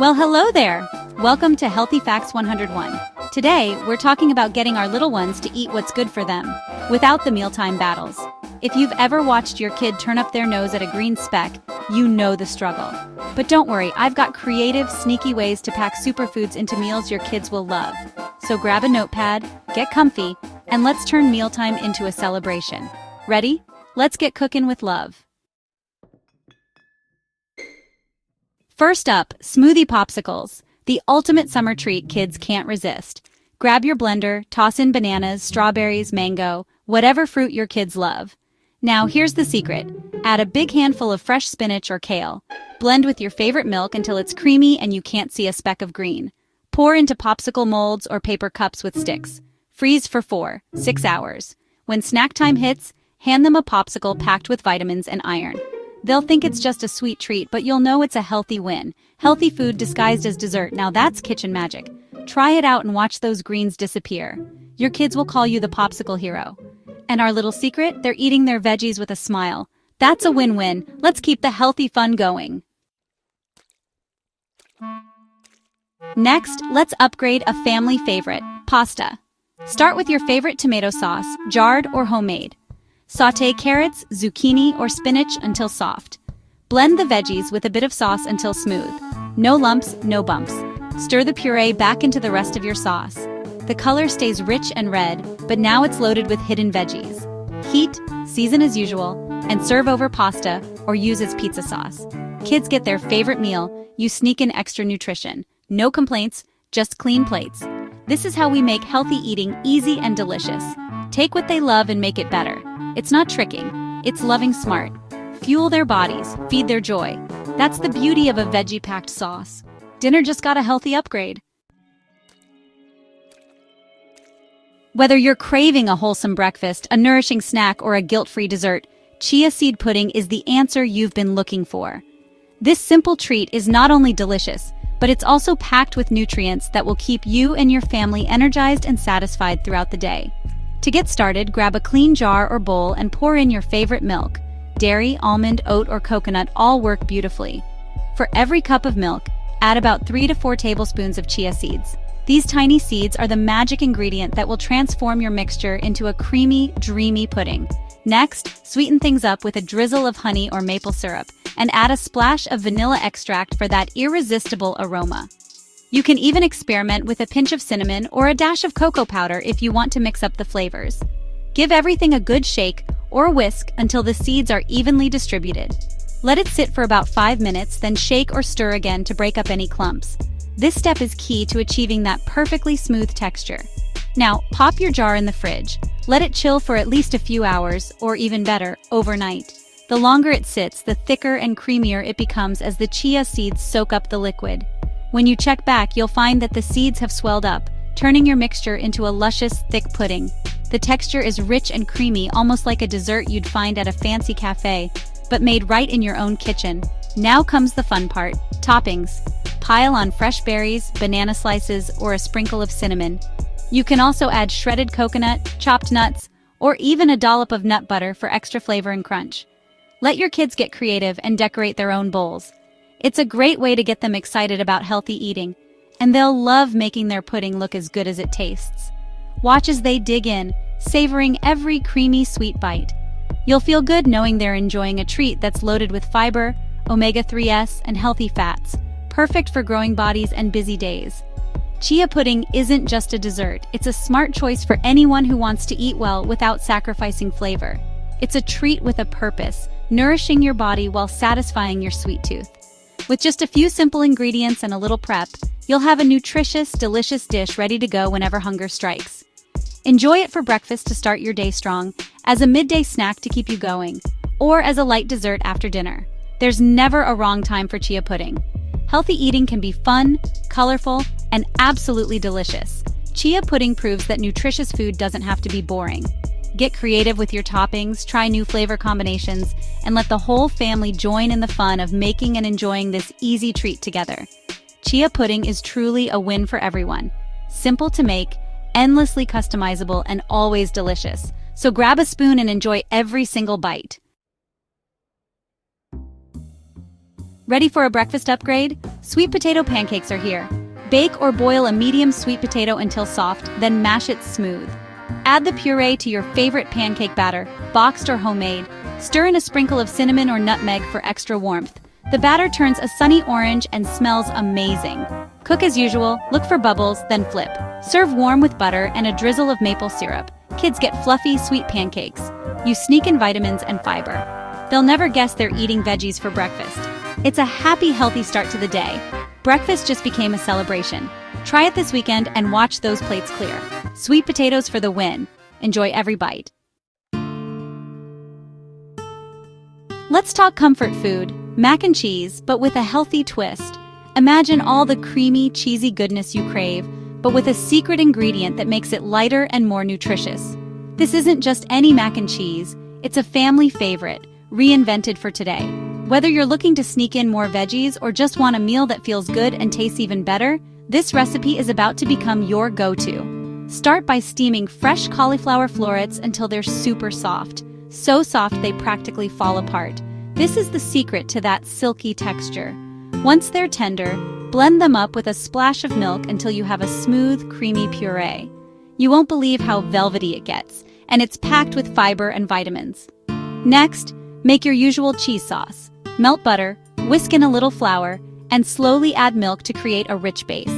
Well, hello there! Welcome to Healthy Facts 101. Today, we're talking about getting our little ones to eat what's good for them, without the mealtime battles. If you've ever watched your kid turn up their nose at a green speck, you know the struggle. But don't worry, I've got creative, sneaky ways to pack superfoods into meals your kids will love. So grab a notepad, get comfy, and let's turn mealtime into a celebration. Ready? Let's get cooking with love. First up, smoothie popsicles, the ultimate summer treat kids can't resist. Grab your blender, toss in bananas, strawberries, mango, whatever fruit your kids love. Now here's the secret. Add a big handful of fresh spinach or kale. Blend with your favorite milk until it's creamy and you can't see a speck of green. Pour into popsicle molds or paper cups with sticks. Freeze for 4-6 hours. When snack time hits, hand them a popsicle packed with vitamins and iron. They'll think it's just a sweet treat, but you'll know it's a healthy win. Healthy food disguised as dessert, now that's kitchen magic. Try it out and watch those greens disappear. Your kids will call you the popsicle hero. And our little secret? They're eating their veggies with a smile. That's a win-win. Let's keep the healthy fun going. Next, let's upgrade a family favorite, pasta. Start with your favorite tomato sauce, jarred or homemade. Sauté carrots, zucchini, or spinach until soft. Blend the veggies with a bit of sauce until smooth. No lumps, no bumps. Stir the puree back into the rest of your sauce. The color stays rich and red, but now it's loaded with hidden veggies. Heat, season as usual, and serve over pasta or use as pizza sauce. Kids get their favorite meal, you sneak in extra nutrition. No complaints, just clean plates. This is how we make healthy eating easy and delicious. Take what they love and make it better. It's not tricking, it's loving smart. Fuel their bodies, feed their joy. That's the beauty of a veggie-packed sauce. Dinner just got a healthy upgrade. Whether you're craving a wholesome breakfast, a nourishing snack, or a guilt-free dessert, chia seed pudding is the answer you've been looking for. This simple treat is not only delicious, but it's also packed with nutrients that will keep you and your family energized and satisfied throughout the day. To get started, grab a clean jar or bowl and pour in your favorite milk. Dairy, almond, oat, or coconut all work beautifully. For every cup of milk, add about 3 to 4 tablespoons of chia seeds. These tiny seeds are the magic ingredient that will transform your mixture into a creamy, dreamy pudding. Next, sweeten things up with a drizzle of honey or maple syrup, and add a splash of vanilla extract for that irresistible aroma. You can even experiment with a pinch of cinnamon or a dash of cocoa powder if you want to mix up the flavors. Give everything a good shake or whisk until the seeds are evenly distributed. Let it sit for about 5 minutes, then shake or stir again to break up any clumps. This step is key to achieving that perfectly smooth texture. Now, pop your jar in the fridge. Let it chill for at least a few hours, or even better, overnight. The longer it sits, the thicker and creamier it becomes as the chia seeds soak up the liquid. When you check back, you'll find that the seeds have swelled up, turning your mixture into a luscious, thick pudding. The texture is rich and creamy, almost like a dessert you'd find at a fancy cafe, but made right in your own kitchen. Now comes the fun part, toppings. Pile on fresh berries, banana slices, or a sprinkle of cinnamon. You can also add shredded coconut, chopped nuts, or even a dollop of nut butter for extra flavor and crunch. Let your kids get creative and decorate their own bowls. It's a great way to get them excited about healthy eating, and they'll love making their pudding look as good as it tastes. Watch as they dig in, savoring every creamy, sweet bite. You'll feel good knowing they're enjoying a treat that's loaded with fiber, omega-3s, and healthy fats, perfect for growing bodies and busy days. Chia pudding isn't just a dessert, it's a smart choice for anyone who wants to eat well without sacrificing flavor. It's a treat with a purpose, nourishing your body while satisfying your sweet tooth. With just a few simple ingredients and a little prep, you'll have a nutritious, delicious dish ready to go whenever hunger strikes. Enjoy it for breakfast to start your day strong, as a midday snack to keep you going, or as a light dessert after dinner. There's never a wrong time for chia pudding. Healthy eating can be fun, colorful, and absolutely delicious. Chia pudding proves that nutritious food doesn't have to be boring. Get creative with your toppings, try new flavor combinations, and let the whole family join in the fun of making and enjoying this easy treat together. Chia pudding is truly a win for everyone. Simple to make, endlessly customizable, and always delicious. So grab a spoon and enjoy every single bite. Ready for a breakfast upgrade? Sweet potato pancakes are here. Bake or boil a medium sweet potato until soft, then mash it smooth. Add the puree to your favorite pancake batter, boxed or homemade. Stir in a sprinkle of cinnamon or nutmeg for extra warmth. The batter turns a sunny orange and smells amazing. Cook as usual, look for bubbles, then flip. Serve warm with butter and a drizzle of maple syrup. Kids get fluffy, sweet pancakes. You sneak in vitamins and fiber. They'll never guess they're eating veggies for breakfast. It's a happy, healthy start to the day. Breakfast just became a celebration. Try it this weekend and watch those plates clear. Sweet potatoes for the win. Enjoy every bite. Let's talk comfort food, mac and cheese, but with a healthy twist. Imagine all the creamy, cheesy goodness you crave, but with a secret ingredient that makes it lighter and more nutritious. This isn't just any mac and cheese, it's a family favorite, reinvented for today. Whether you're looking to sneak in more veggies or just want a meal that feels good and tastes even better, this recipe is about to become your go-to. Start by steaming fresh cauliflower florets until they're super soft. So soft they practically fall apart. This is the secret to that silky texture. Once they're tender, blend them up with a splash of milk until you have a smooth, creamy puree. You won't believe how velvety it gets, and it's packed with fiber and vitamins. Next, make your usual cheese sauce. Melt butter, whisk in a little flour, and slowly add milk to create a rich base.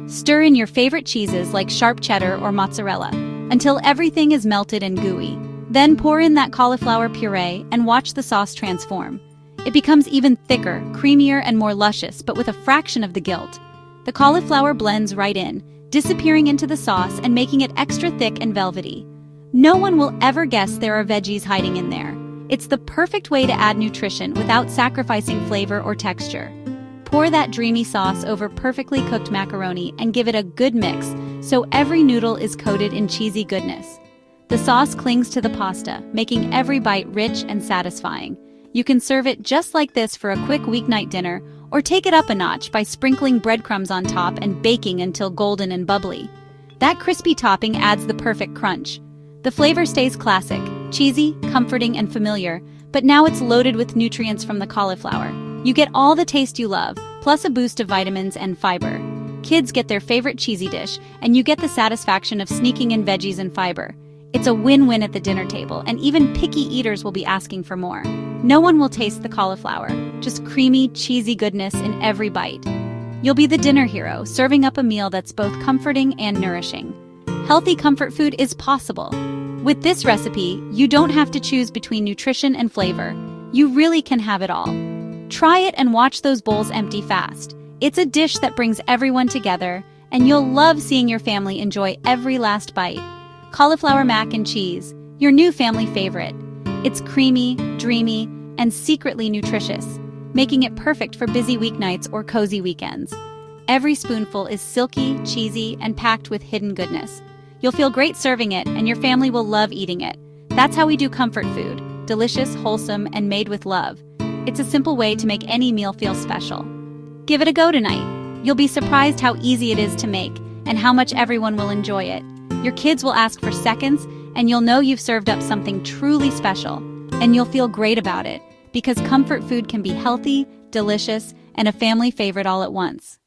Stir in your favorite cheeses like sharp cheddar or mozzarella until everything is melted and gooey. Then pour in that cauliflower puree and watch the sauce transform. It becomes even thicker, creamier, and more luscious, but with a fraction of the guilt. The cauliflower blends right in, disappearing into the sauce and making it extra thick and velvety. No one will ever guess there are veggies hiding in there. It's the perfect way to add nutrition without sacrificing flavor or texture. Pour that dreamy sauce over perfectly cooked macaroni and give it a good mix so every noodle is coated in cheesy goodness. The sauce clings to the pasta, making every bite rich and satisfying. You can serve it just like this for a quick weeknight dinner, or take it up a notch by sprinkling breadcrumbs on top and baking until golden and bubbly. That crispy topping adds the perfect crunch. The flavor stays classic, cheesy, comforting, and familiar, but now it's loaded with nutrients from the cauliflower. You get all the taste you love, plus a boost of vitamins and fiber. Kids get their favorite cheesy dish, and you get the satisfaction of sneaking in veggies and fiber. It's a win-win at the dinner table, and even picky eaters will be asking for more. No one will taste the cauliflower, just creamy, cheesy goodness in every bite. You'll be the dinner hero, serving up a meal that's both comforting and nourishing. Healthy comfort food is possible. With this recipe, you don't have to choose between nutrition and flavor. You really can have it all. Try it and watch those bowls empty fast. It's a dish that brings everyone together, and you'll love seeing your family enjoy every last bite. Cauliflower mac and cheese, your new family favorite. It's creamy, dreamy, and secretly nutritious, making it perfect for busy weeknights or cozy weekends. Every spoonful is silky, cheesy, and packed with hidden goodness. You'll feel great serving it, and your family will love eating it. That's how we do comfort food, delicious, wholesome, and made with love. It's a simple way to make any meal feel special. Give it a go tonight. You'll be surprised how easy it is to make, and how much everyone will enjoy it. Your kids will ask for seconds, and you'll know you've served up something truly special. And you'll feel great about it, because comfort food can be healthy, delicious, and a family favorite all at once.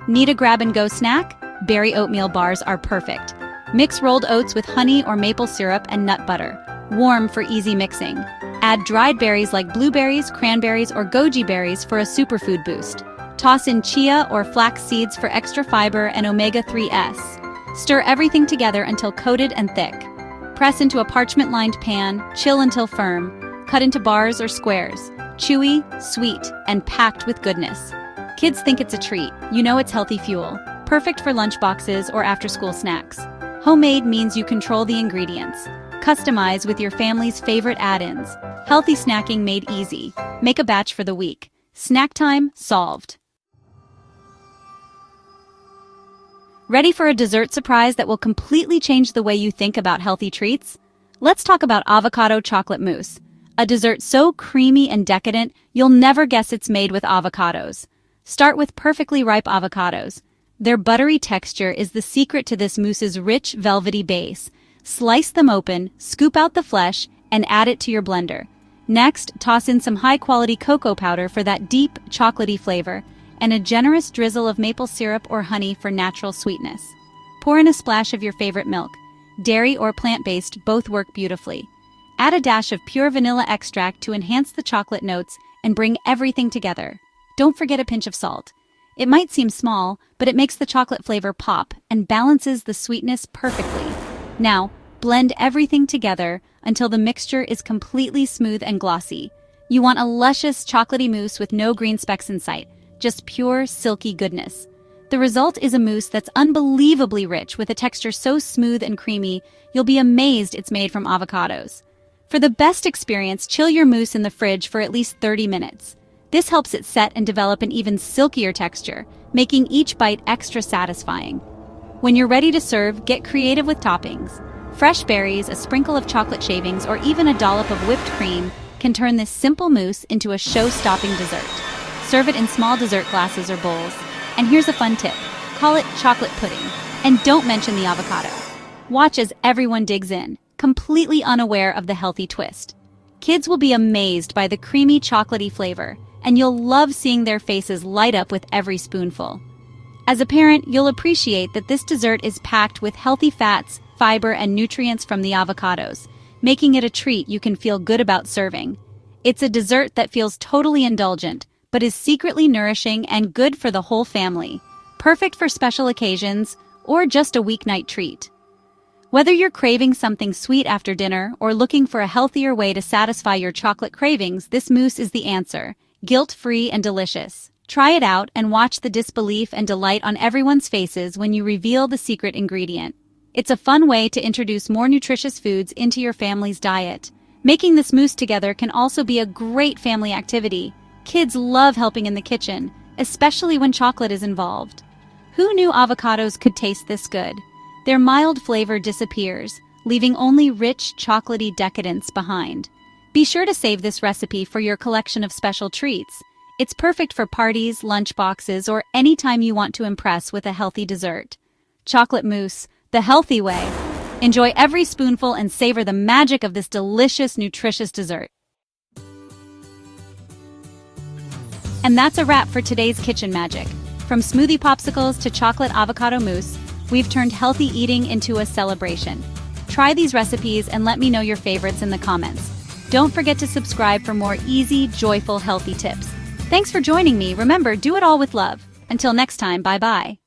Need a grab-and-go snack? Berry oatmeal bars are perfect. Mix rolled oats with honey or maple syrup and nut butter. Warm for easy mixing. Add dried berries like blueberries, cranberries, or goji berries for a superfood boost. Toss in chia or flax seeds for extra fiber and omega-3s. Stir everything together until coated and thick. Press into a parchment-lined pan, chill until firm. Cut into bars or squares. Chewy, sweet, and packed with goodness. Kids think it's a treat. You know it's healthy fuel. Perfect for lunchboxes or after-school snacks. Homemade means you control the ingredients. Customize with your family's favorite add-ins. Healthy snacking made easy. Make a batch for the week. Snack time solved. Ready for a dessert surprise that will completely change the way you think about healthy treats? Let's talk about avocado chocolate mousse. A dessert so creamy and decadent, you'll never guess it's made with avocados. Start with perfectly ripe avocados. Their buttery texture is the secret to this mousse's rich, velvety base. Slice them open, scoop out the flesh, and add it to your blender. Next, toss in some high-quality cocoa powder for that deep, chocolatey flavor, and a generous drizzle of maple syrup or honey for natural sweetness. Pour in a splash of your favorite milk. Dairy or plant-based both work beautifully. Add a dash of pure vanilla extract to enhance the chocolate notes and bring everything together. Don't forget a pinch of salt. It might seem small, but it makes the chocolate flavor pop and balances the sweetness perfectly. Now, blend everything together until the mixture is completely smooth and glossy. You want a luscious, chocolatey mousse with no green specks in sight, just pure, silky goodness. The result is a mousse that's unbelievably rich with a texture so smooth and creamy, you'll be amazed it's made from avocados. For the best experience, chill your mousse in the fridge for at least 30 minutes. This helps it set and develop an even silkier texture, making each bite extra satisfying. When you're ready to serve, get creative with toppings. Fresh berries, a sprinkle of chocolate shavings, or even a dollop of whipped cream can turn this simple mousse into a show-stopping dessert. Serve it in small dessert glasses or bowls. And here's a fun tip. Call it chocolate pudding. And don't mention the avocado. Watch as everyone digs in, completely unaware of the healthy twist. Kids will be amazed by the creamy, chocolatey flavor, and you'll love seeing their faces light up with every spoonful. As a parent, you'll appreciate that this dessert is packed with healthy fats, fiber, and nutrients from the avocados, making it a treat you can feel good about serving. It's a dessert that feels totally indulgent, but is secretly nourishing and good for the whole family. Perfect for special occasions or just a weeknight treat. Whether you're craving something sweet after dinner or looking for a healthier way to satisfy your chocolate cravings, this mousse is the answer. Guilt-free and delicious. Try it out and watch the disbelief and delight on everyone's faces when you reveal the secret ingredient. It's a fun way to introduce more nutritious foods into your family's diet. Making this mousse together can also be a great family activity. Kids love helping in the kitchen, especially when chocolate is involved. Who knew avocados could taste this good? Their mild flavor disappears, leaving only rich, chocolatey decadence behind. Be sure to save this recipe for your collection of special treats. It's perfect for parties, lunch boxes, or any time you want to impress with a healthy dessert. Chocolate mousse, the healthy way. Enjoy every spoonful and savor the magic of this delicious, nutritious dessert. And that's a wrap for today's kitchen magic. From smoothie popsicles to chocolate avocado mousse, we've turned healthy eating into a celebration. Try these recipes and let me know your favorites in the comments. Don't forget to subscribe for more easy, joyful, healthy tips. Thanks for joining me. Remember, do it all with love. Until next time, bye-bye.